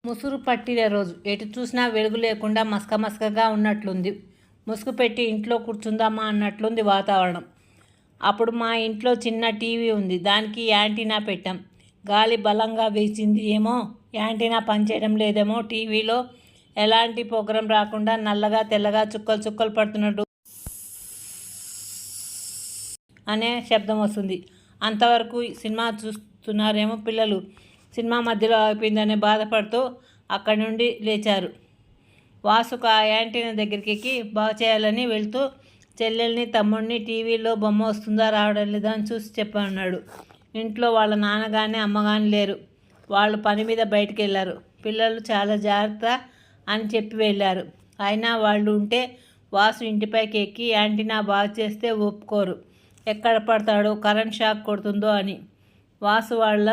ముసురు పట్టిన రోజు ఎటు చూసినా వెలుగు లేకుండా మసకగా ఉన్నట్లుంది. ముసుగు పెట్టి ఇంట్లో కూర్చుందామా అన్నట్లుంది వాతావరణం. అప్పుడు మా ఇంట్లో చిన్న టీవీ ఉంది. దానికి యాంటీనా పెట్టాం. గాలి బలంగా వీచింది ఏమో, యాంటీనా పనిచేయడం లేదేమో. టీవీలో ఎలాంటి ప్రోగ్రాం రాకుండా నల్లగా తెల్లగా చుక్కలు చుక్కలు పడుతున్నట్టు అనే శబ్దం వస్తుంది. అంతవరకు సినిమా చూస్తున్నారేమో పిల్లలు. సినిమా మధ్యలో ఆగిపోయిందని బాధపడుతూ అక్కడి నుండి లేచారు. వాసుకు ఆ యాంటీనా దగ్గరికి ఎక్కి బాగు చేయాలని వెళ్తూ చెల్లెల్ని తమ్ముడిని టీవీలో బొమ్మ వస్తుందా రావడం లేదా అని చూసి చెప్పన్నాడు. ఇంట్లో వాళ్ళ నాన్న కానీ అమ్మ కానీ లేరు. వాళ్ళు పని మీద బయటికి వెళ్ళారు. పిల్లలు చాలా జాగ్రత్త అని చెప్పి వెళ్ళారు. అయినా వాళ్ళు ఉంటే వాసు ఇంటిపైకి ఎక్కి యాంటీనా బాగు చేస్తే ఒప్పుకోరు. ఎక్కడ పడతాడో, కరెంట్ షాక్ కొడుతుందో అని. వాసు వాళ్ళ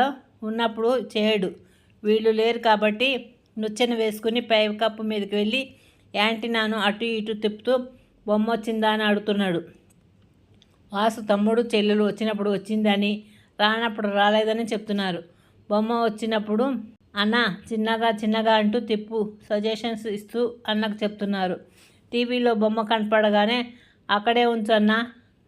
ఉన్నప్పుడు చేయడు. వీళ్ళు లేరు కాబట్టి నుచ్చెన వేసుకుని పైకప్పు మీదకి వెళ్ళి యాంటీనాను అటు ఇటు తిప్పుతూ బొమ్మ వచ్చిందా అని అడుగుతున్నాడు. వాసు తమ్ముడు చెల్లెలు వచ్చినప్పుడు వచ్చిందని, రానప్పుడు రాలేదని చెప్తున్నారు. బొమ్మ వచ్చినప్పుడు అన్న చిన్నగా అంటూ తిప్పు సజెషన్స్ ఇస్తూ అన్నకు చెప్తున్నారు. టీవీలో బొమ్మ కనపడగానే అక్కడే ఉంచన్నా,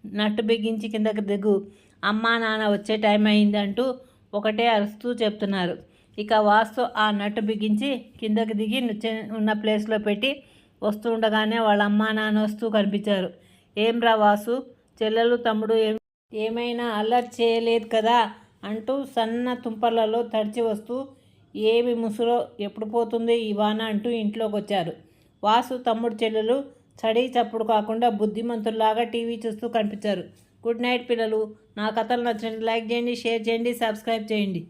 నట్టు బిగించి కిందకి దిగు, అమ్మా నాన్న వచ్చే టైం అయింది అంటూ ఒకటే అరుస్తూ చెప్తున్నారు. ఇక వాసు ఆ నట్టు బిగించి కిందకి దిగి ఉన్న ప్లేస్లో పెట్టి వస్తూ ఉండగానే వాళ్ళ అమ్మా నాన్న వస్తూ కనిపించారు. ఏం రా వాసు, చెల్లెలు తమ్ముడు ఏమైనా అల్లరి చేయలేదు కదా అంటూ సన్న తుంపర్లలో తడిచి వస్తూ, ఏమి ముసురో, ఎప్పుడు పోతుంది ఈ వాన అంటూ ఇంట్లోకి వచ్చారు. వాసు తమ్ముడు చెల్లెలు చడి చప్పుడు కాకుండా బుద్ధిమంతుల్లాగా టీవీ చూస్తూ కనిపించారు. గుడ్ నైట్ పిల్లలు. నా కథలు నచ్చినట్టు లైక్ చేయండి, షేర్ చేయండి, సబ్స్క్రైబ్ చేయండి.